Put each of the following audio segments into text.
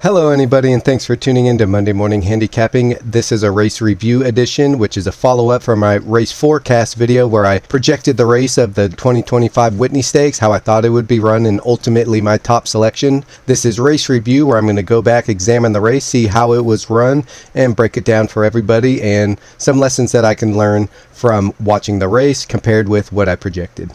Hello anybody, and thanks for tuning in to Monday Morning Handicapping. This is a race review edition, which is a follow-up from my race forecast video where I projected the race of the 2025 Whitney Stakes, how I thought it would be run, and ultimately my top selection. This is race review where I'm going to go back, examine the race, see how it was run, and break it down for everybody, and some lessons that I can learn from watching the race compared with what I projected.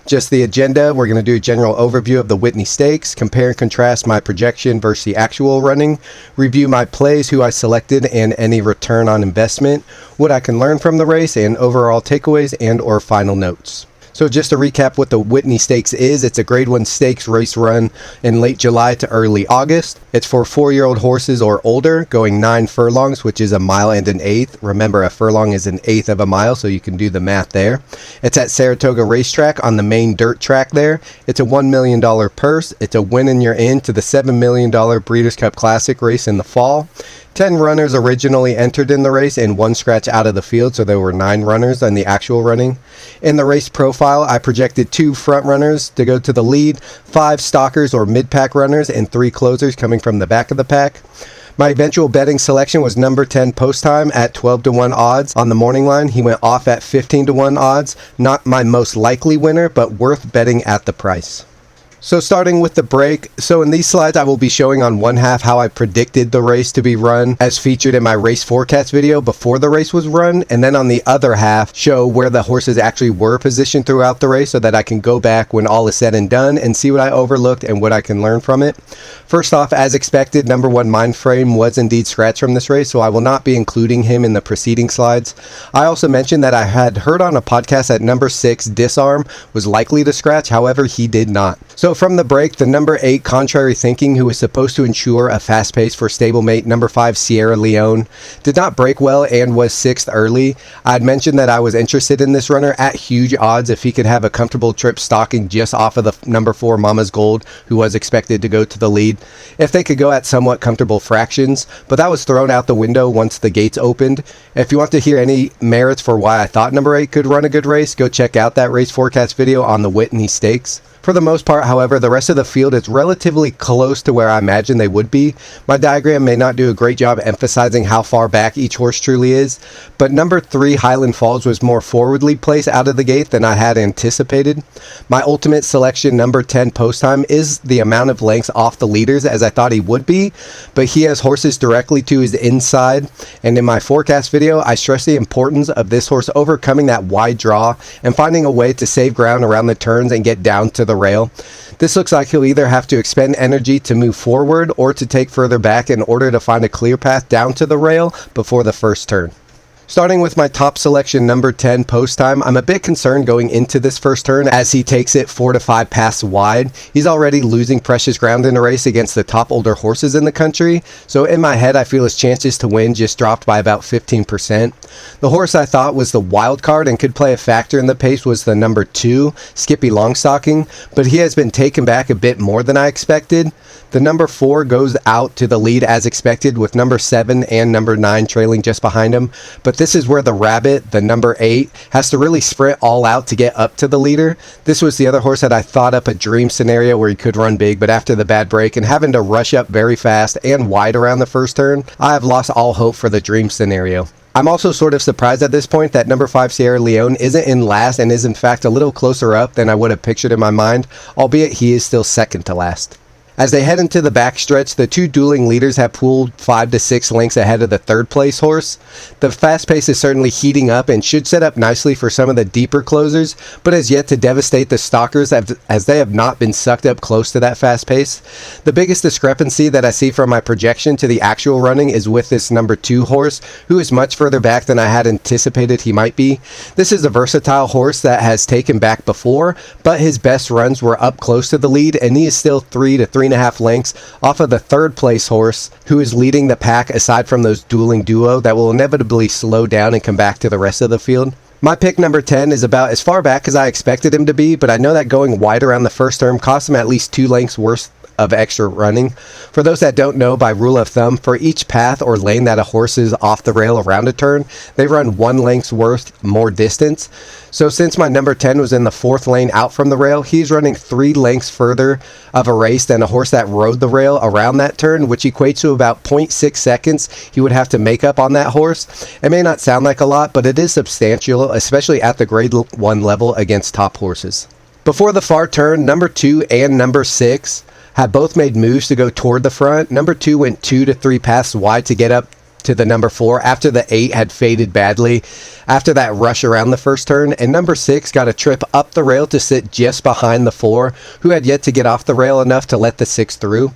Just the agenda, we're going to do a general overview of the Whitney Stakes, compare and contrast my projection versus the actual running, review my plays, who I selected, and any return on investment, what I can learn from the race, and overall takeaways and or final notes. So just to recap what the Whitney Stakes is, it's a Grade 1 stakes race run in late July to early August. It's for 4-year-old horses or older, going 9 furlongs, which is a mile and an eighth. Remember, a furlong is an eighth of a mile, so you can do the math there. It's at Saratoga Racetrack on the main dirt track there. It's a $1 million purse. It's a win and you're in to the $7 million Breeders' Cup Classic race in the fall. 10 runners originally entered in the race and 1 scratch out of the field, so there were 9 runners on the actual running. In the race profile, I projected 2 front runners to go to the lead, 5 stalkers or mid-pack runners, and 3 closers coming from the back of the pack. My eventual betting selection was number 10 Post Time at 12-1 odds on the morning line. He went off at 15-1 odds. Not my most likely winner, but worth betting at the price. So starting with the break, so in these slides I will be showing on one half how I predicted the race to be run as featured in my race forecast video before the race was run, and then on the other half show where the horses actually were positioned throughout the race so that I can go back when all is said and done and see what I overlooked and what I can learn from it. First off, as expected, number 1 Mindframe was indeed scratched from this race, so I will not be including him in the preceding slides. I also mentioned that I had heard on a podcast that number 6 Disarm was likely to scratch, however he did not. So from the break, the number 8 Contrary Thinking, who was supposed to ensure a fast pace for stablemate number 5 Sierra Leone, did not break well and was 6th early. I had mentioned that I was interested in this runner at huge odds if he could have a comfortable trip stalking just off of the number 4 Mama's Gold, who was expected to go to the lead, if they could go at somewhat comfortable fractions, but that was thrown out the window once the gates opened. If you want to hear any merits for why I thought number 8 could run a good race, go check out that race forecast video on the Whitney Stakes. For the most part, however, the rest of the field is relatively close to where I imagined they would be. My diagram may not do a great job emphasizing how far back each horse truly is, but number 3 Highland Falls was more forwardly placed out of the gate than I had anticipated. My ultimate selection, number 10 Post Time, is the amount of lengths off the leaders as I thought he would be, but he has horses directly to his inside, and in my forecast video, I stress the importance of this horse overcoming that wide draw and finding a way to save ground around the turns and get down to the rail. This looks like he'll either have to expend energy to move forward or to take further back in order to find a clear path down to the rail before the first turn. Starting with my top selection, number 10 Post Time, I'm a bit concerned going into this first turn as he takes it 4 to 5 paths wide. He's already losing precious ground in a race against the top older horses in the country, so in my head I feel his chances to win just dropped by about 15%. The horse I thought was the wild card and could play a factor in the pace was the number 2 Skippy Longstocking, but he has been taken back a bit more than I expected. The number 4 goes out to the lead as expected, with number 7 and number 9 trailing just behind him, but this is where the Rabbit, the number 8, has to really sprint all out to get up to the leader. This was the other horse that I thought up a dream scenario where he could run big, but after the bad break and having to rush up very fast and wide around the first turn, I have lost all hope for the dream scenario. I'm also sort of surprised at this point that number 5 Sierra Leone isn't in last and is in fact a little closer up than I would have pictured in my mind, albeit he is still second to last. As they head into the backstretch, the 2 dueling leaders have pulled 5 to 6 lengths ahead of the third place horse. The fast pace is certainly heating up and should set up nicely for some of the deeper closers, but has yet to devastate the stalkers as they have not been sucked up close to that fast pace. The biggest discrepancy that I see from my projection to the actual running is with this number 2 horse, who is much further back than I had anticipated he might be. This is a versatile horse that has taken back before, but his best runs were up close to the lead, and he is still 3 to 3.5 lengths off of the third place horse, who is leading the pack aside from those dueling duo that will inevitably slow down and come back to the rest of the field. My pick number 10 is about as far back as I expected him to be, but I know that going wide around the first turn cost him at least 2 lengths worth of extra running. For those that don't know, by rule of thumb, for each path or lane that a horse is off the rail around a turn, they run 1 length's worth more distance. So since my number 10 was in the 4th lane out from the rail, he's running 3 lengths further of a race than a horse that rode the rail around that turn, which equates to about 0.6 seconds he would have to make up on that horse. It may not sound like a lot, but it is substantial, especially at the grade 1 level against top horses. Before the far turn, number 2 and number 6 had both made moves to go toward the front. Number 2 went 2 to 3 paths wide to get up to the number 4 after the 8 had faded badly after that rush around the first turn, and number 6 got a trip up the rail to sit just behind the 4, who had yet to get off the rail enough to let the 6 through.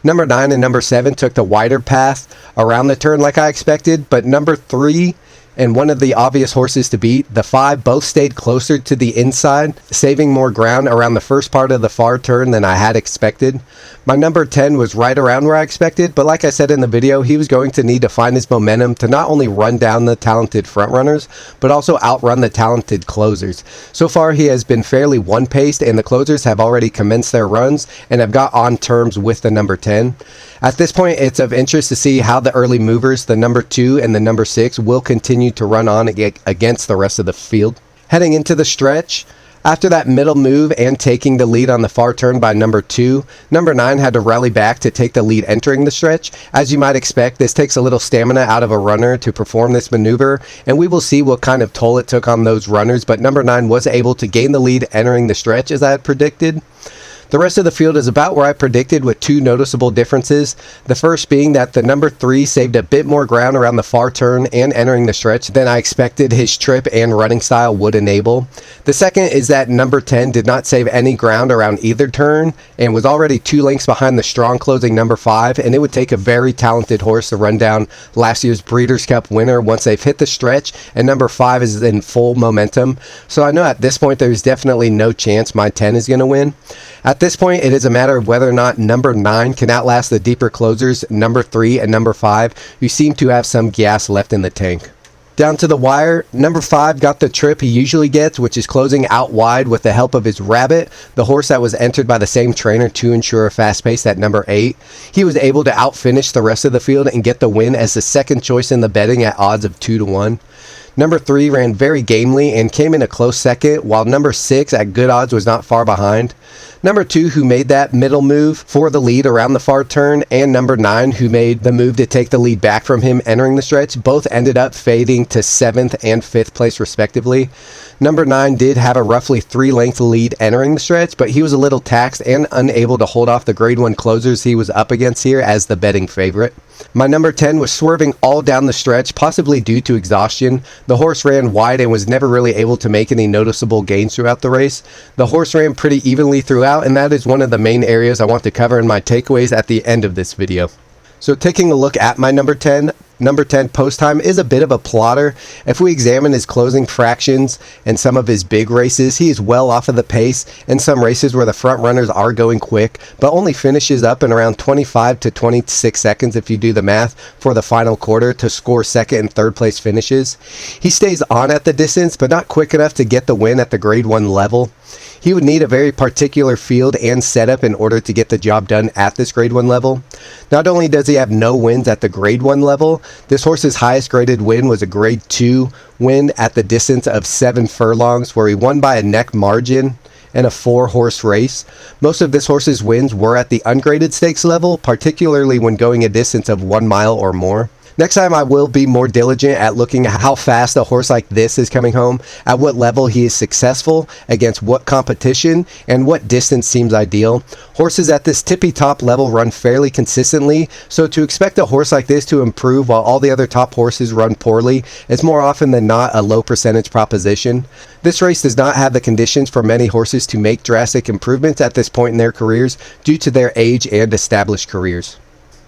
Number 9 and number 7 took the wider path around the turn like I expected, but number 3 and one of the obvious horses to beat, the 5, both stayed closer to the inside, saving more ground around the first part of the far turn than I had expected. My number 10 was right around where I expected, but like I said in the video, he was going to need to find his momentum to not only run down the talented front runners, but also outrun the talented closers. So far, he has been fairly one-paced, and the closers have already commenced their runs and have got on terms with the number 10. At this point, it's of interest to see how the early movers, the number 2 and the number 6, will continue to run on against the rest of the field. Heading into the stretch, after that middle move and taking the lead on the far turn by number 2, number 9 had to rally back to take the lead entering the stretch. As you might expect, this takes a little stamina out of a runner to perform this maneuver, and we will see what kind of toll it took on those runners, but number 9 was able to gain the lead entering the stretch as I had predicted. The rest of the field is about where I predicted, with 2 noticeable differences. The first being that the number 3 saved a bit more ground around the far turn and entering the stretch than I expected his trip and running style would enable. The second is that number 10 did not save any ground around either turn and was already 2 lengths behind the strong closing number 5, and it would take a very talented horse to run down last year's Breeders' Cup winner once they've hit the stretch and number 5 is in full momentum. So I know at this point there's definitely no chance my 10 is going to win. At this point, it is a matter of whether or not number 9 can outlast the deeper closers, number 3 and number 5, who seem to have some gas left in the tank. Down to the wire, number 5 got the trip he usually gets, which is closing out wide with the help of his Rabbit, the horse that was entered by the same trainer to ensure a fast pace at number 8. He was able to outfinish the rest of the field and get the win as the second choice in the betting at odds of 2 to 1. Number 3 ran very gamely and came in a close second, while number 6 at good odds was not far behind. Number 2, who made that middle move for the lead around the far turn, and number 9, who made the move to take the lead back from him entering the stretch, both ended up fading to 7th and 5th place respectively. Number 9 did have a roughly 3-length lead entering the stretch, but he was a little taxed and unable to hold off the grade 1 closers he was up against here as the betting favorite. My number 10 was swerving all down the stretch, possibly due to exhaustion. The horse ran wide and was never really able to make any noticeable gains throughout the race. The horse ran pretty evenly throughout, and that is one of the main areas I want to cover in my takeaways at the end of this video. So taking a look at my number 10 post time is a bit of a plotter. If we examine his closing fractions and some of his big races, he is well off of the pace in some races where the front runners are going quick, but only finishes up in around 25 to 26 seconds if you do the math for the final quarter to score second and third place finishes. He stays on at the distance, but not quick enough to get the win at the grade 1 level. He would need a very particular field and setup in order to get the job done at this grade 1 level. Not only does he have no wins at the grade 1 level, this horse's highest graded win was a grade 2 win at the distance of 7 furlongs, where he won by a neck margin in a 4-horse race. Most of this horse's wins were at the ungraded stakes level, particularly when going a distance of 1 mile or more. Next time I will be more diligent at looking at how fast a horse like this is coming home, at what level he is successful, against what competition, and what distance seems ideal. Horses at this tippy top level run fairly consistently, so to expect a horse like this to improve while all the other top horses run poorly is more often than not a low percentage proposition. This race does not have the conditions for many horses to make drastic improvements at this point in their careers due to their age and established careers.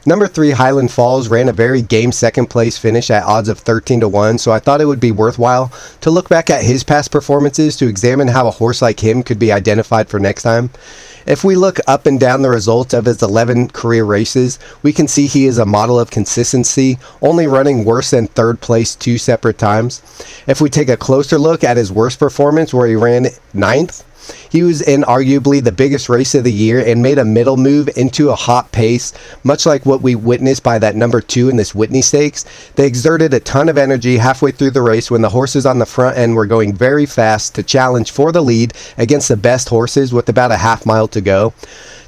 Number 3, Highland Falls, ran a very game second place finish at odds of 13 to 1, so I thought it would be worthwhile to look back at his past performances to examine how a horse like him could be identified for next time. If we look up and down the results of his 11 career races, we can see he is a model of consistency, only running worse than third place 2 separate times. If we take a closer look at his worst performance, where he ran 9th, He was in arguably the biggest race of the year and made a middle move into a hot pace, much like what we witnessed by that number 2 in this Whitney Stakes. They exerted a ton of energy halfway through the race when the horses on the front end were going very fast to challenge for the lead against the best horses with about a half mile to go.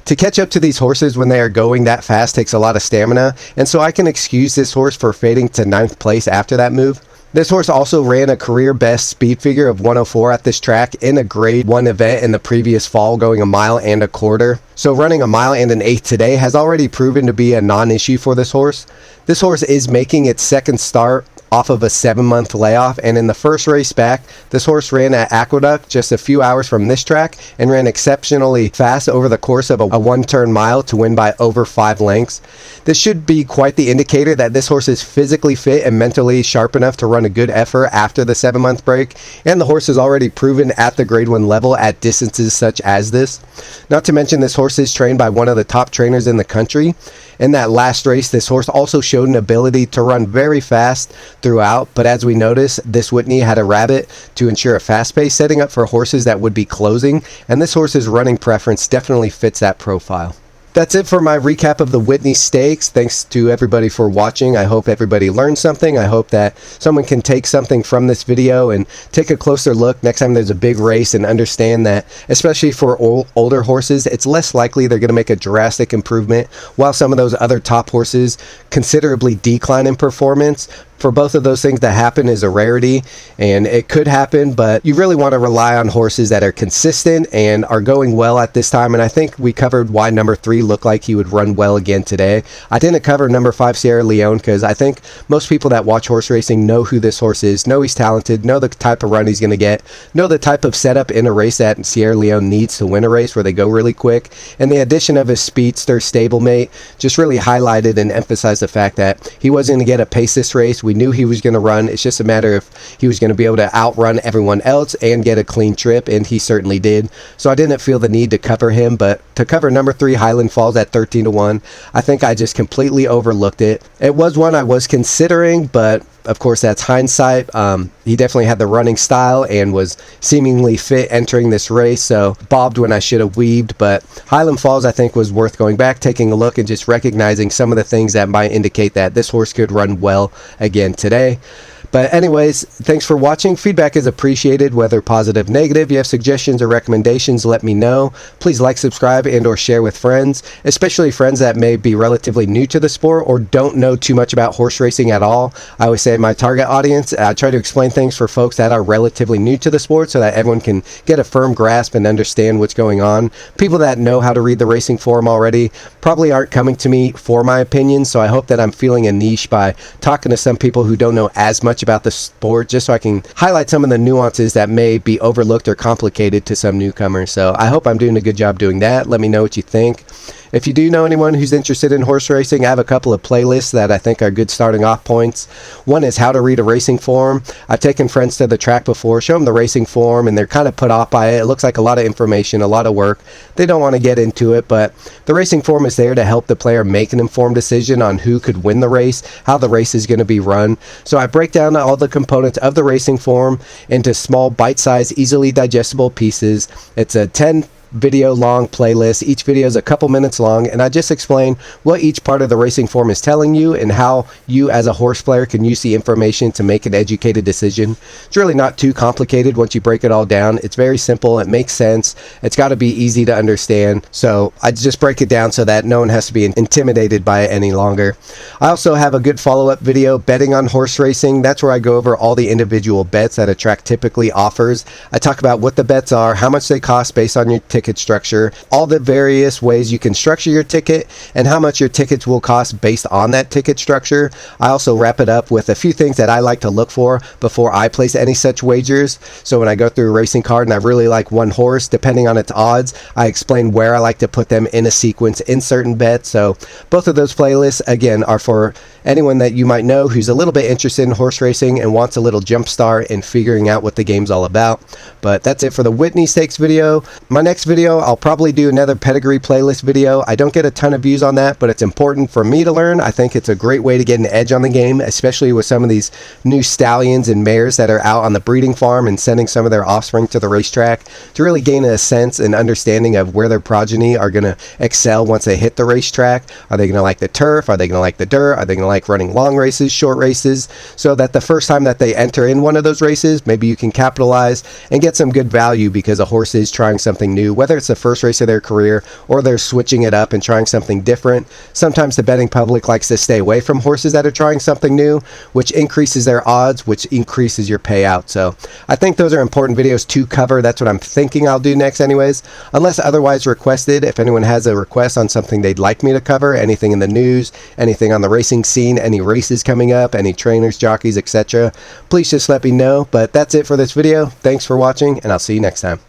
To catch up to these horses when they are going that fast takes a lot of stamina, and so I can excuse this horse for fading to 9th place after that move. This horse also ran a career best speed figure of 104 at this track in a grade 1 event in the previous fall, going a mile and a quarter. So running a mile and an eighth today has already proven to be a non-issue for this horse. This horse is making its second start off of a 7-month layoff, and in the first race back, this horse ran at Aqueduct just a few hours from this track and ran exceptionally fast over the course of a 1-turn mile to win by over 5 lengths. This should be quite the indicator that this horse is physically fit and mentally sharp enough to run a good effort after the 7-month break, and the horse is already proven at the grade 1 level at distances such as this. Not to mention, this horse is trained by one of the top trainers in the country. In that last race, this horse also showed an ability to run very fast throughout, but as we noticed, this Whitney had a rabbit to ensure a fast pace, setting up for horses that would be closing, and this horse's running preference definitely fits that profile. That's it for my recap of the Whitney Stakes. Thanks to everybody for watching. I hope everybody learned something. I hope that someone can take something from this video and take a closer look next time there's a big race and understand that, especially for older horses, it's less likely they're going to make a drastic improvement, while some of those other top horses considerably decline in performance. For both of those things to happen is a rarity, and it could happen, but you really want to rely on horses that are consistent and are going well at this time. And I think we covered why number 3 looked like he would run well again today. I didn't cover number 5 Sierra Leone because I think most people that watch horse racing know who this horse is, know he's talented, know the type of run he's going to get, know the type of setup in a race that Sierra Leone needs to win a race where they go really quick. And the addition of his speedster stablemate just really highlighted and emphasized the fact that he wasn't going to get a pace this race. We knew he was going to run. It's just a matter of he was going to be able to outrun everyone else and get a clean trip, and he certainly did. So I didn't feel the need to cover him, but to cover number 3 Highland Falls at 13-1, I think I just completely overlooked it. It was one I was considering, but of course that's hindsight. He definitely had the running style and was seemingly fit entering this race, so bobbed when I should have weaved. But Highland Falls, I think, was worth going back, taking a look, and just recognizing some of the things that might indicate that this horse could run well again today. But anyways, thanks for watching. Feedback is appreciated, whether positive, negative. If you have suggestions or recommendations, let me know. Please like, subscribe, and or share with friends, especially friends that may be relatively new to the sport or don't know too much about horse racing at all. I always say my target audience, I try to explain things for folks that are relatively new to the sport so that everyone can get a firm grasp and understand what's going on. People that know how to read the racing forum already probably aren't coming to me for my opinion, so I hope that I'm filling a niche by talking to some people who don't know as much about the sport, just so I can highlight some of the nuances that may be overlooked or complicated to some newcomers. So I hope I'm doing a good job doing that. Let me know what you think. If you do know anyone who's interested in horse racing, I have a couple of playlists that I think are good starting off points. One is how to read a racing form. I've taken friends to the track before, show them the racing form, and they're kind of put off by it. It looks like a lot of information, a lot of work. They don't want to get into it, but the racing form is there to help the player make an informed decision on who could win the race, how the race is going to be run. So I break down all the components of the racing form into small, bite-sized, easily digestible pieces. It's a 10 video long playlist. Each video is a couple minutes long, and I just explain what each part of the racing form is telling you and how you as a horse player can use the information to make an educated decision. It's really not too complicated once you break it all down. It's very simple. It makes sense. It's got to be easy to understand. So I just break it down so that no one has to be intimidated by it any longer. I also have a good follow-up video, betting on horse racing. That's where I go over all the individual bets that a track typically offers. I talk about what the bets are, how much they cost based on your ticket structure, all the various ways you can structure your ticket, and how much your tickets will cost based on that ticket structure. I also wrap it up with a few things that I like to look for before I place any such wagers. So when I go through a racing card and I really like one horse, depending on its odds, I explain where I like to put them in a sequence in certain bets. So both of those playlists, again, are for anyone that you might know who's a little bit interested in horse racing and wants a little jump start in figuring out what the game's all about. But that's it for the Whitney Stakes video. My next video, I'll probably do another pedigree playlist video. I don't get a ton of views on that, but it's important for me to learn. I think it's a great way to get an edge on the game, especially with some of these new stallions and mares that are out on the breeding farm and sending some of their offspring to the racetrack, to really gain a sense and understanding of where their progeny are going to excel once they hit the racetrack. Are they going to like the turf? Are they going to like the dirt? Are they going to like running long races, short races? So that the first time that they enter in one of those races, maybe you can capitalize and get some good value because a horse is trying something new, whether it's the first race of their career or they're switching it up and trying something different. Sometimes the betting public likes to stay away from horses that are trying something new, which increases their odds, which increases your payout. So I think those are important videos to cover. That's what I'm thinking I'll do next anyways, unless otherwise requested. If anyone has a request on something they'd like me to cover, anything in the news, anything on the racing scene, any races coming up, any trainers, jockeys, etc., please just let me know. But that's it for this video. Thanks for watching, and I'll see you next time.